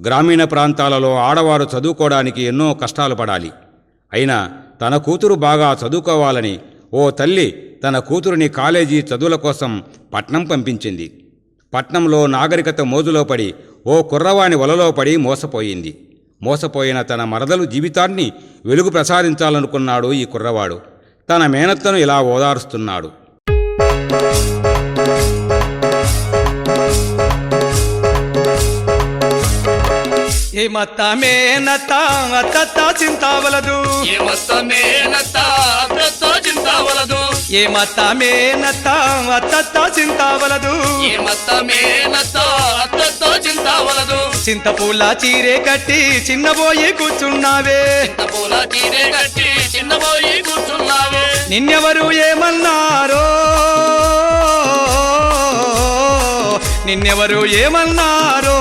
గ్రామీణ ప్రాంతాలలో ఆడవారు చదువుకోవడానికి ఎన్నో కష్టాలు పడాలి. అయినా తన కూతురు బాగా చదువుకోవాలని ఓ తల్లి తన కూతురిని కాలేజీ చదువుల కోసం పట్నం పంపించింది. పట్నంలో నాగరికత మోజులో పడి ఓ కుర్రవాని వలలో పడి మోసపోయింది. మోసపోయిన తన మరదలు జీవితాన్ని వెలుగు ప్రసాదించాలనుకున్నాడు ఈ కుర్రవాడు. తన మేనత్తను ఇలా ఓదారుస్తున్నాడు. ఏ మత్త మేనత్త అత్త చింతావలదు, ఏ మత్త మేనత్త అత్త చింతావలదు, ఏ మత్త మేనత్త అత్త చింతావలదు, ఏ మత్త మేనత్త అత్త చింతావలదు. చింతపూల చీరే కట్టి చిన్నబోయి కూర్చున్నావే, చింతపూల చీరే కట్టి చిన్నబోయి కూర్చున్నావే. నిన్నెవరు ఏమన్నారో, నిన్నెవరు ఏమన్నారో.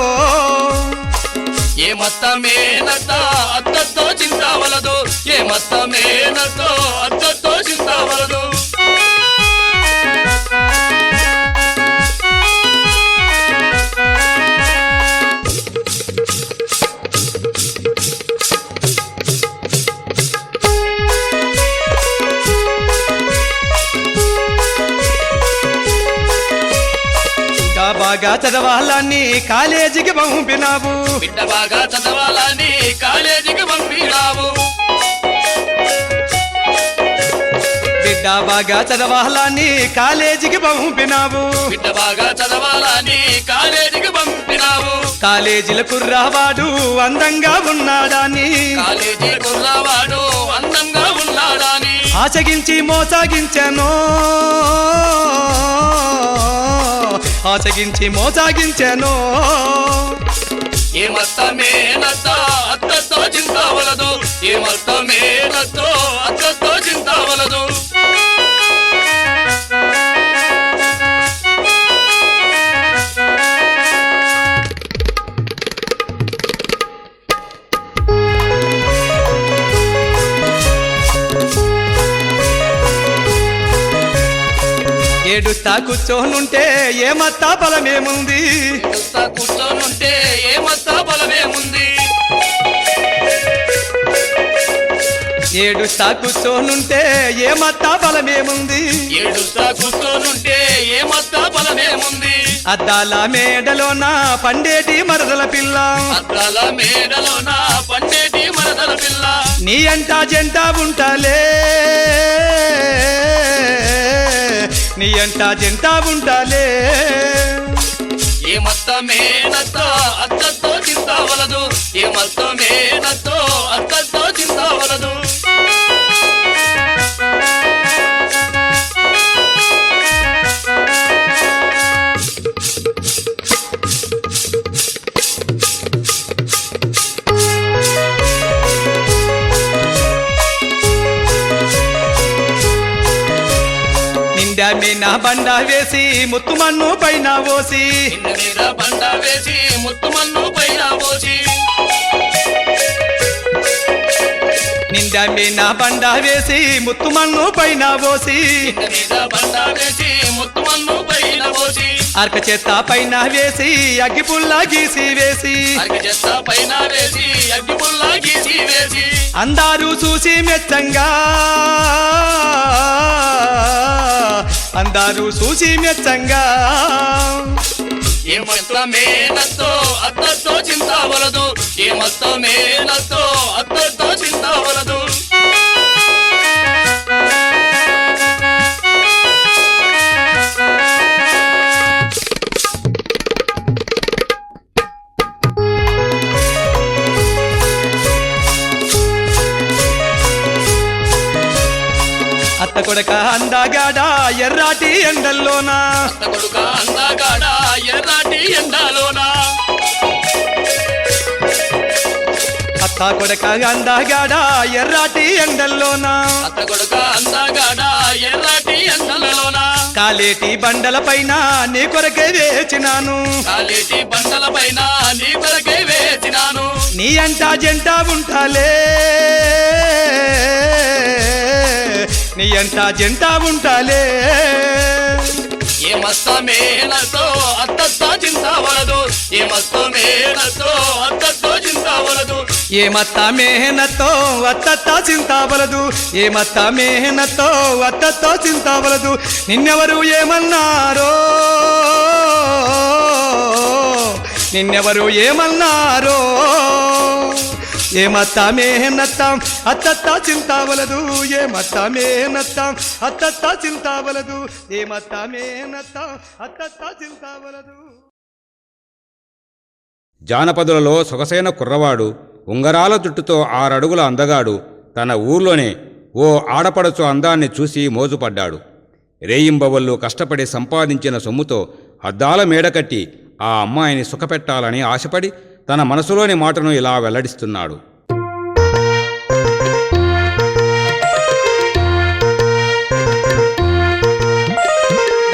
ఏ మత్త మేనత్త అత్తతో చింతావలదు, ఏ మత్త మేనత్త అత్తతో చింతావలదు. బాగా చదవాలని కాలేజీకి పంపినావు, బిడ్డ బాగా చదవాలని కాలేజీకి పంపినావు, బిడ్డ బాగా చదవాలని కాలేజీకి పంపినావు, బిడ్డ బాగా చదవాలని కాలేజీకి పంపినావు. కాలేజీల కుర్రావాడు అందంగా ఉన్నాడని, కాలేజీ కుర్రవాడు అందంగా ఉన్నాడని ఆచగించి మోసాగించాను, ఆచగించి మోసాగించాను. ఏ మత్త మేనత్త అత్తతో చింతావలదు, ఏ మత్త మేనత్త అత్తతో చింతావలదు. ఏడుస్తా కూర్చోనుంటే ఏమత్తా బలమేముంది, కూర్చోనుంటే ఏమత్తా బలమేముంది, ఏడుస్తా కూర్చోనుంటే ఏమత్తా బలమేముంది, ఏడుస్తా కూర్చోనుంటే ఏమత్తా బలమేముంది. అద్దాల మేడలోన పండేటి మరదల పిల్ల, అద్దాల మేడలోన పండేటి మరదల పిల్ల, నీ అంట జంట ఉంటాలే, నీ అంట జంట ఉంటాలే. ఏ మత్త మేనత్త అత్తతో చింతావలదు, ఏ మత్త మేనత్త అత్తతో చింతావలదు. నిండా మీనా బండ వేసి ముత్తుమన్ను పైన పోసి, నిన్న మీద బండ వేసి ముత్తుమన్ను పైన పోసి, నిండా మీనా బండ వేసి ముత్తుమన్ను పైన పోసి, నిన్న మీద బండ వేసి ముత్తుమన్ను పైన పోసి, అర్క చెత్త పైన వేసి అగ్గి పుల్ల గీసి వేసి, అరగ చెత్త పైన వేసి అగ్గి పుల్ల గీసి వేసి, అందరూ చూసి మెచ్చంగా, అందరూ చూసి మెచ్చంగా. ఏ మత్త మేనత్తో అత్తతో చింతావలదు, ఏ మత్త మేనత్తో అత్తతో చింతావలదు. అత్త కొడక అందగాడ ఎర్రాటి ఎండల్లోనా, అత్త కొడుక అందగాడ ఎర్రాటి ఎండలోనా, అత్త కొడక అందగాడ ఎర్రాటి ఎండల్లోనా, అత్త కొడుక అందగాడ ఎర్రాటి ఎండలలోనా, కాలేటి బండల పైన నీ కొరకే వేచినాను, కాలేటి బండల పైన నీ కొరకే వేసినాను. నీ అంట జంట ఉంటాలే, నీ అంట జంట ఉంటాలే. ఏ మత్త మేనతో అత్తతో చింతావలదు, ఏ మత్త మేనతో అత్తతో ఏమత్త మేహనతో అత్తత్త చింతాబలదు ఏమత్త మేహనతో అత్తత్త చింతాబలదు నిన్నెవరు ఏమన్నారో నిన్నెవరు ఏమన్నారో ఏమత్త మేహనత్త అత్తత్త చింతాబలదు ఏమత్త మేహనత్త అత్తత్త చింతాబలదు ఏమత్త మేహనత్త అత్తత్త చింతాబలదు. జానపదులలో సొగసైన కుర్రవాడు ఉంగరాల జుట్టుతో 6 అడుగుల అందగాడు తన ఊర్లోనే ఓ ఆడపడచు అందాన్ని చూసి మోజుపడ్డాడు. రేయింబవళ్ళు కష్టపడి సంపాదించిన సొమ్ముతో అద్దాల మేడకట్టి ఆ అమ్మాయిని సుఖపెట్టాలని ఆశపడి తన మనసులోని మాటను ఇలా వెల్లడిస్తున్నాడు.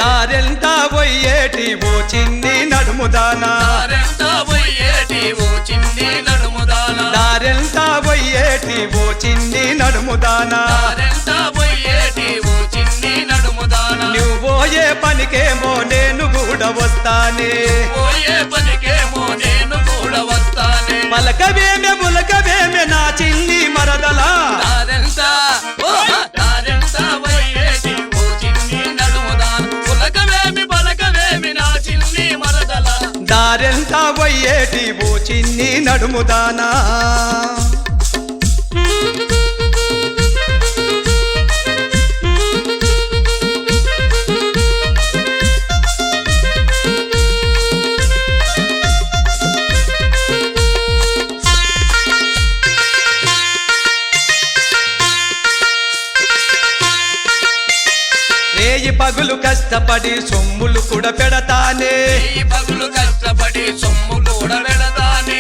దారెంత పోయేటి ఓ చిన్ని నడుముదానా దారెంత పోయేటి ఓ చిన్ని నడుముదానా దారెంత పోయేటి ఓ చిన్ని నడుముదానా దారెంత పోయేటి ఓ చిన్ని నడుముదానా నువ్వు పోయే పనికేమో నేను కూడా వస్తానే పోయే పనికేమో నేను కూడా వస్తానే పలకవేమే ములకవేమే నా చిన్ని మరదలా దారెంత దారెంత పోయేటి ఓ చిన్ని నడుముదానా పులకవేమి పలకవేమి నా చిన్ని మరదల దారెంత పోయేటి ఓ చిన్ని నడుముదానా రేయి పగులు కష్టపడి సొమ్ములు కూడా పెడతానే ఈ పగులు కష్టపడి సొమ్ము కూడా పెడతానే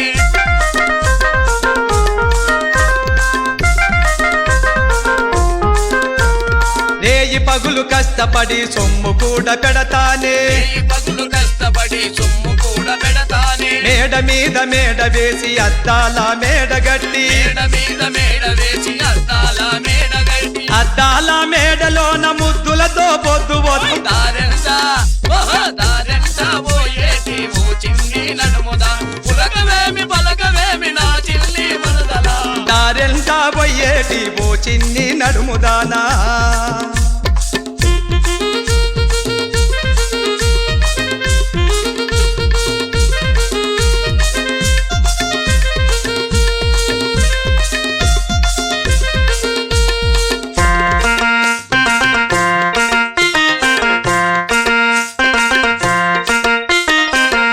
రేయి పగులు కష్టపడి సొమ్ము కూడా పెడతానే ఈ పగులు కష్టపడి సొమ్ము కూడా పెడతానే మేడ మీద మేడ వేసి అద్దాల మేడ గట్టి మేడ మీద మేడ వేసి అద్దాల మేడ గట్టి అద్దాల మేడలోన ముద్దులతో పొద్దు దారెంత దారెంత పోయేటి ఓ చిన్ని నడుముదా పులకవేమి పలకవేమి నా చిన్ని మరదల దారెంత పోయేటి ఓ చిన్ని నడుముదానా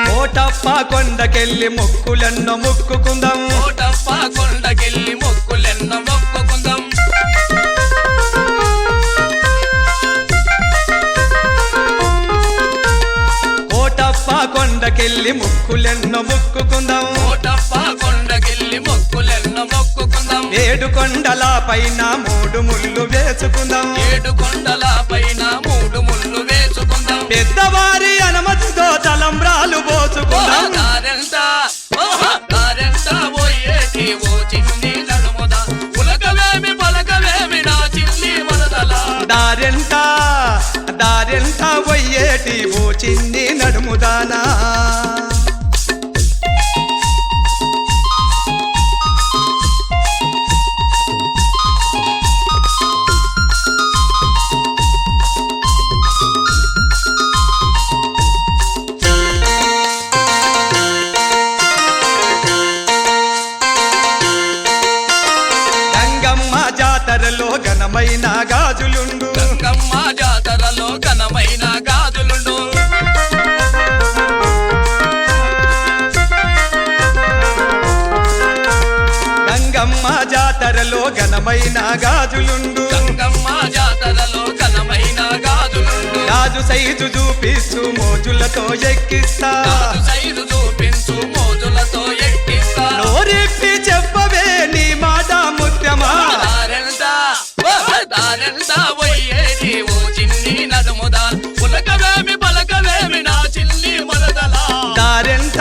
కోటప్ప కొండకెళ్ళి మొక్కులెన్నో మొక్కుకుందాం కోటప్ప కొండకెళ్ళి మొక్కులెన్నో మొక్కుకుందాం కోటప్ప కొండకెళ్ళి మొక్కులెన్నో మొక్కుకుందాం కోటప్ప కొండకెళ్ళి మొక్కులెన్నో మొక్కుకుందాం 7 కొండల పైన 3 ముళ్ళు వేసుకుందాం 7 కొండల పైన 3 ముళ్ళు వేసుకుందాం పెద్దవారి అనుమతితో తలంబ్రాలు పోసుకుందాం దారెంత దారెంత పోయేటి ఓ చిన్ని నడుముదా పులకవేమి పలకవేమి నా చిన్ని మరదల దారెంత దారెంత పోయేటి ఓ చిన్ని నడుముదానా గంగమ్మ జాతరలో ఘనమైన గాజులుండు గంగమ్మ జాతరలో ఘనమైన గాజులుండు గంగమ్మ జాతరలో ఘనమైన గాజులుండు గంగమ్మ జాతరలో ఘనమైన గాజులుండు గాజు సైజు చూపిస్తూ మోజులతో ఎక్కిస్తా గాజు సైజు చూపించు మోజులతో ఎక్కిస్తా నోరిప్పి చెప్పవే నీ మాట ముత్యమా దారెంత దారెంత పోయేటి ఓ చిన్ని నడుముదా పులకవేమి పలకవేమి నా చిన్ని మరదల దారెంత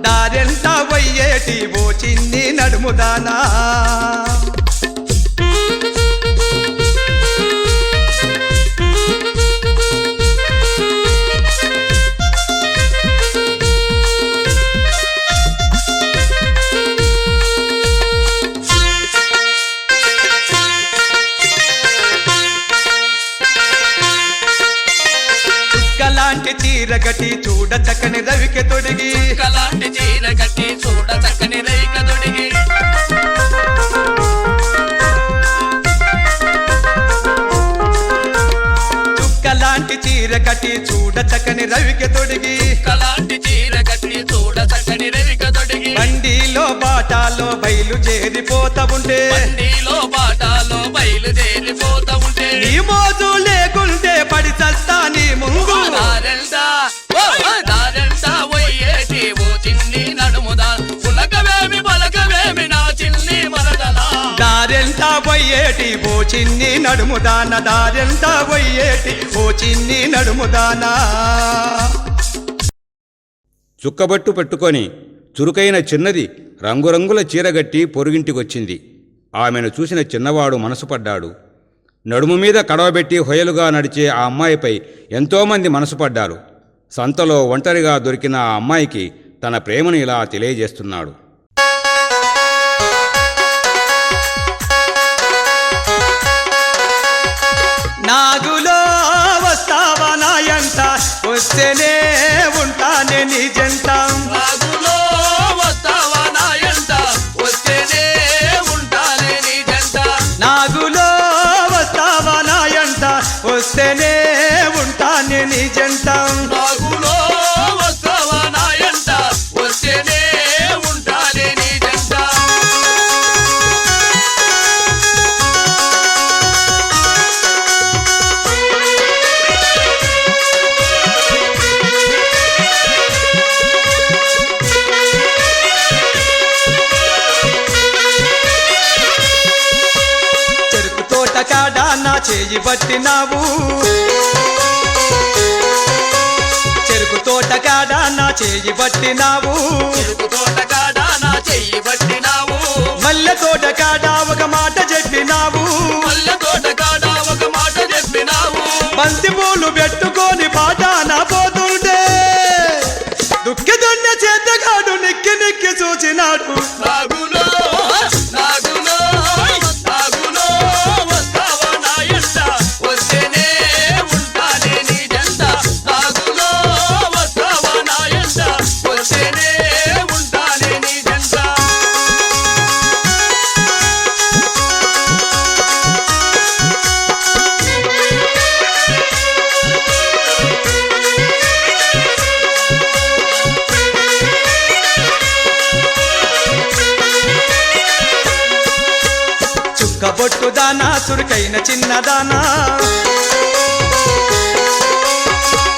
దారెంత వయ్యేటి ఓ చిన్ని నడుముదానా చీర కట్టి చూడ చక్కని రవికి తొడిగి చుక్కలాంటి చీర కట్టి చూడ చక్కని రేఖ తొడిగి చుక్కలాంటి చీర కట్టి చూడ చక్కని రవికి తొడిగి చుక్కలాంటి చీర కట్టి చూడ చక్కని రేఖ తొడిగి బండిలో బాటాలో బయలుదేరిపోతా ఉంటే బండిలో బాటాలో బయలుదేరిపోతా ఉంటే నీ మోజు లేకుంటే పడి చస్తా నీ ముందు దారెంటా పోయేటి ఓ చిన్ని నడుముదా పులకవేమి పలకవేమి నా చిన్ని మరదలా దారెంత పోయేటి ఓ చిన్ని నడుముదాన దారెంత పోయేటి ఓ చిన్ని నడుముదానా చుక్కబట్టు పెట్టుకొని చురుకైన చిన్నది రంగురంగుల చీరగట్టి పొరుగింటికొచ్చింది. ఆమెను చూసిన చిన్నవాడు మనసుపడ్డాడు. నడుము మీద కడవబెట్టి హొయలుగా నడిచే ఆ అమ్మాయిపై ఎంతోమంది మనసుపడ్డారు. సంతలో ఒంటరిగా దొరికిన ఆ అమ్మాయికి తన ప్రేమను ఇలా తెలియజేస్తున్నాడు. నాగులో వస్తావా నాయంట వస్తేనే ఉంటానే నీ జంట నాగులో వస్తావా నాయంట వస్తేనే ఉంటానే నీ జంట నాగులో వస్తావా నాయంట వస్తేనే ఉంటానే నీ జంట నాగులో వస్తావా నాయంట వస్తేనే ఉంటానే నీ జంట చెరుకు తోట కాడ నా చేయి పట్టినావు చెరుకు తోట కాడ నా చేయి పట్టినావు చెరుకు తోట కాడ నా చెయ్యి పట్టినావు మల్లె తోట కాడ ఒక మాట చెప్పినావు మల్లె తోట కాడ ఒక మాట చెప్పినావు బంతి పూలు పెట్టుకొని పాట నా పోతుంటే దుక్కి దున్న చేతగాడు నిక్కి నిక్కి చూచినాడు నాగులో నాగులో నాగులో వస్తావా నాయంట వస్తేనే ఉంటానే నీ జంట నాగులో వస్తావా నాయంట వస్తేనే ఉంటానే నీ జంట చుక్కబొట్టు దానా చురుకైన చిన్నదానా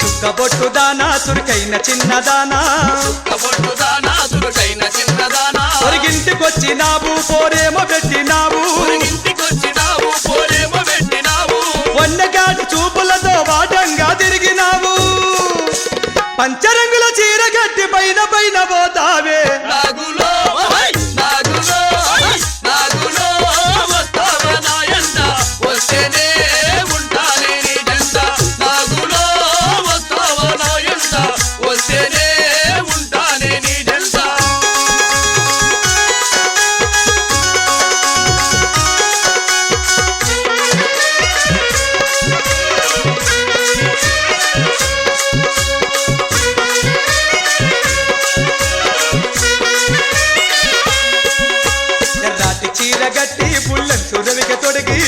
చుక్కబొట్టు దానా చురుకైన చిన్నదానా కబొట్టుదానా చురుకైన చిన్నదానా పొరిగింటికొచ్చినావు పోరేమో పెట్టినావు ఇంటికొచ్చినావు పోరేమో పెట్టినావు వన్నగాటి చూపులతో వాటంగా తిరిగినావు పంచరంగుల చీర కట్టి పైన పైన పోతావే నాగులో నాగులో నాగులో వస్తావా నాయంట వస్తేనే ఉంటానే నీ జంట నాగులో వస్తావా నాయంట వస్తేనే ఉంటానే నీ జంట ఎర్రాటి చీర గట్టి పుల్లంచు రవిక తొడిగి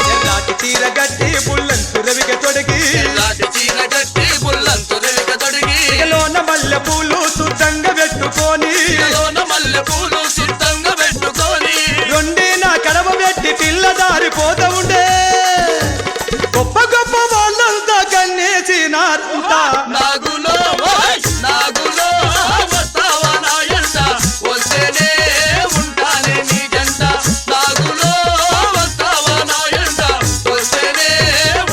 ఎర్రాటి చీర గట్టి పుల్లంచు రవిక తొడిగి ఎల్లాటి చీర కట్టి బుల్లంతు రేఖ తొడిగి లోన మల్లె పూలు శుద్ధంగా పెట్టుకొని లోన మల్లె పూలు సిద్ధంగా పెట్టుకొని రెండిన కడవ పెట్టి పిల్లదారి పోతా ఉండే గొప్ప గొప్ప వాళ్ళంతా కన్నేసినారంతా నాగులో నాగులో వస్తావా నాయంట వస్తేనే ఉంటానే నీ జంట నాగులో వస్తావా నాయంట వస్తేనే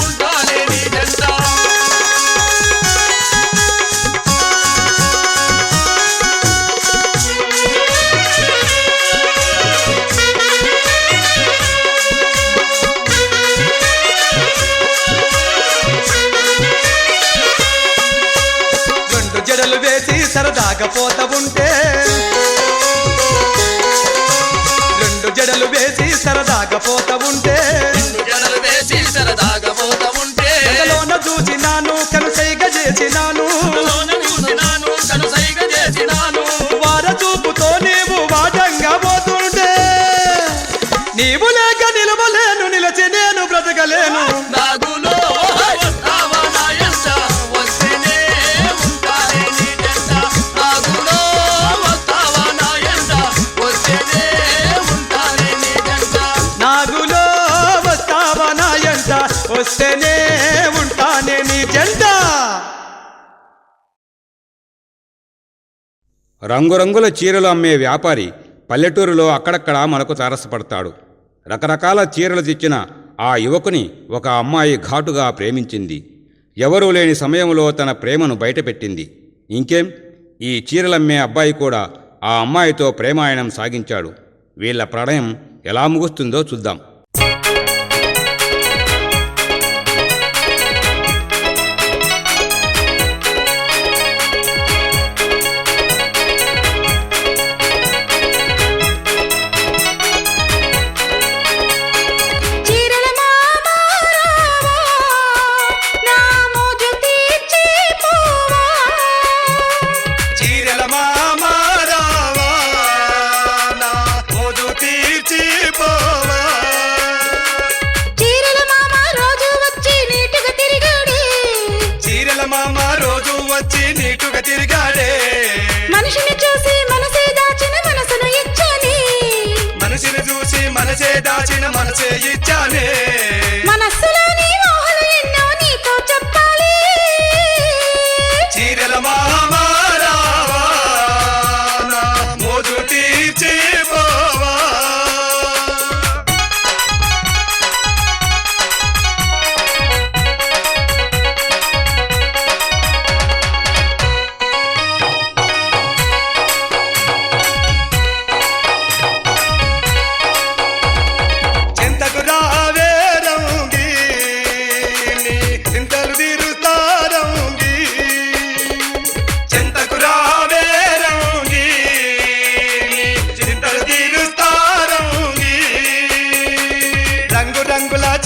ఉంటానే నీ జంట రెండు జడలు వేసి సరదాగా పోతా ఉంటే రెండు జడలు వేసి సరదాగా పోతా ఉంటే జడలు వేసి సరదాగా పోతా ఉంటే ఎదలోన రంగురంగుల చీరలు అమ్మే వ్యాపారి పల్లెటూరులో అక్కడక్కడా మనకు తారసపడతాడు. రకరకాల చీరలు తెచ్చిన ఆ యువకుని ఒక అమ్మాయి ఘాటుగా ప్రేమించింది. ఎవరూ లేని సమయంలో తన ప్రేమను బయటపెట్టింది. ఇంకేం, ఈ చీరలమ్మే అబ్బాయి కూడా ఆ అమ్మాయితో ప్రేమాయణం సాగించాడు. వీళ్ల ప్రణయం ఎలా ముగుస్తుందో చూద్దాం. మనిషిని చూసి మనసే దాచిన మనసును ఇచ్చానే, మనిషిని చూసి మనసే దాచిన మనసే ఇచ్చానే, మనస్సులోని మోహలు ఎన్నో నీతో చెప్పాలి. చీరల మామ రావా నా మోజు తీర్చిపోవా.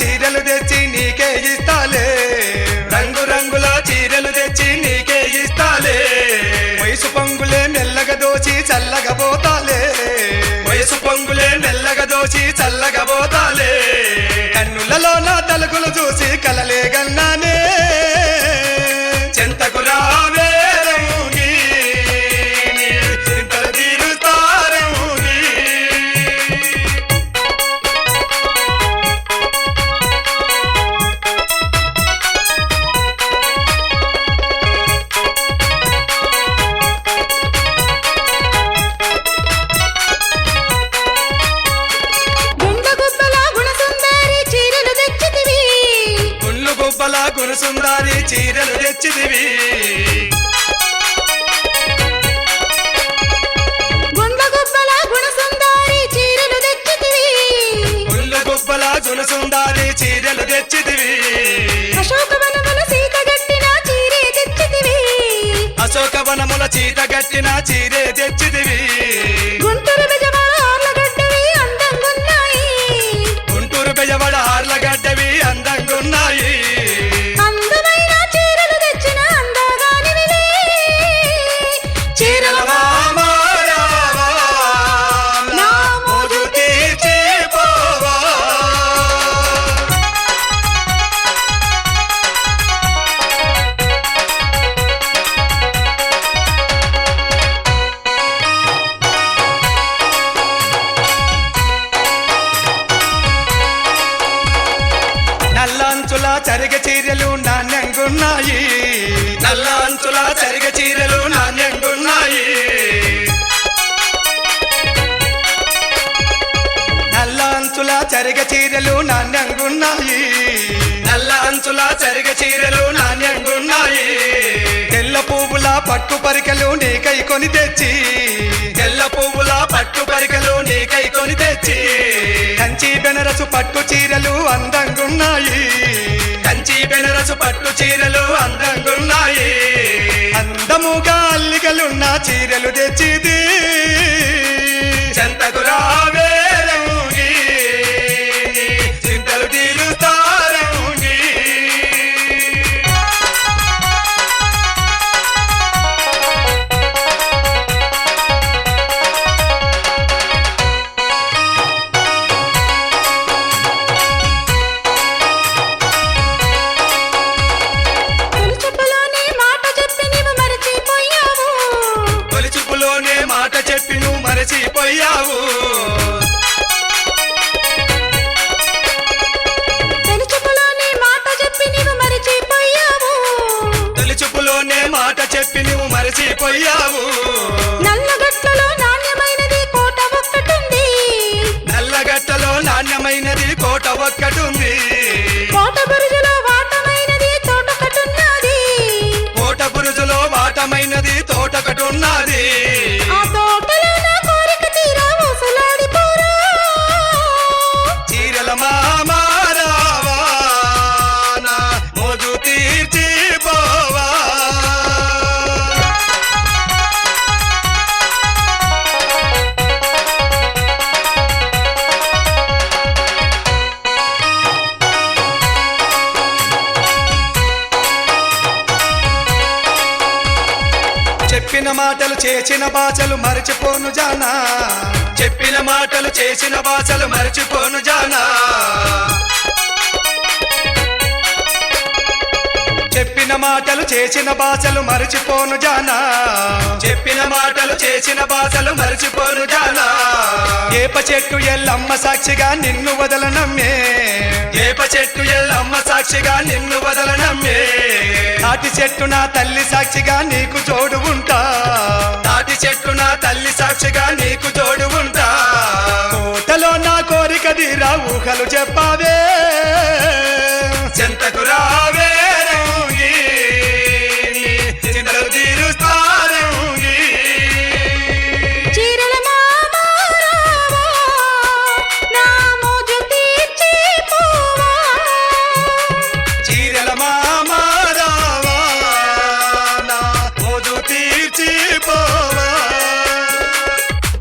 చీరలు తెచ్చి నీకే ఇస్తాలే, రంగు రంగుల చీరలు తెచ్చి నీకే ఇస్తాలే. వయసు పొంగులే మెల్లగా దోచి చల్లగా పోతాలే, వయసు పొంగులే మెల్లగా దోచి చల్లగా పోతాలే. కన్నులలో నా తలుగులు చూసి కలలే గన్నానే, చెంతకు రావే రంగి చింతలు తీరుస్తారంగి. గుణసుందారి చీరలు తెచ్చిదివి, గుండ్ల గుబ్బల గుణసుందారి చీరలు తెచ్చితివి, గుళ్ళ గుబ్బల గుణసుందారి చీరలు తెచ్చిదివి. అశోకవనముల సీత గట్టిన చీరే తెచ్చితివి, అశోకవనముల చీత గట్టిన చీరే తెచ్చిదివి. గుంటూరు బెజవాడ ఆర్లగడ్డవి అందంగున్నాయి, గుంటూరు బెజవాడ ఆర్లగడ్డవి అందంగున్నాయి. చీరల మామ రావా నా మోజు తీర్చిపోవా. నల్ల అంచుల చరిగ చీరలు నాణ్యంగున్నాయి, నల్ల అంచుల చరిగ చీరలు నాణ్యంగున్నాయి. నల్ల అంచుల చరిగ చీరలు నాణ్యంగున్నాయి, నల్ల అంచుల చరిగ చీరలు నాణ్యంగున్నాయి. తెల్ల పువ్వుల పట్టు పరికలు నీకై కొని తెచ్చి, తెల్ల పువ్వుల పట్టు పరికలు నీకై కొని తెచ్చి. కంచి బెనరసు పట్టు చీరలు అందంగున్నాయి, కంచి బెనరసు పట్టు చీరలు అందంగున్నాయి. అందముగా అల్లికలున్న చీరలు తెచ్చిది, చెంతకు రావే రంగి చింతలు తీరుస్తారంగి. తొలిచూపులోనే మాట చెప్పి నువ్వు మరచిపోయావు, తొలిచూపులోనే మాట చెప్పి నీవు మరచిపోయావు, తొలిచూపులోనే మాట చెప్పి నువ్వు మరచిపోయావు. నల్ల చెప్పిన మాటలు చేసిన భాషలు మరచిపోను జానా చెప్పిన మాటలు చేసిన భాషలు మరచిపోను జానా చెప్పిన మాటలు చేసిన భాషలు మరచిపోను జానా చెప్పిన మాటలు చేసిన భాషలు మరచిపోను జానా ఏప చెట్టు ఎల్లమ్మ సాక్షిగా నిన్ను వదలనమ్మే ఏప చెట్టు ఎల్లమ్మ సాక్షిగా నిన్ను వదలనమ్మే తాటి చెట్టు నా తల్లి సాక్షిగా నీకు జోడు ఉంటా తాటి చెట్టు నా తల్లి సాక్షిగా నీకు జోడు ఉంటా కోటలో నా కోరిక తీరా ఊహలు చెప్పావే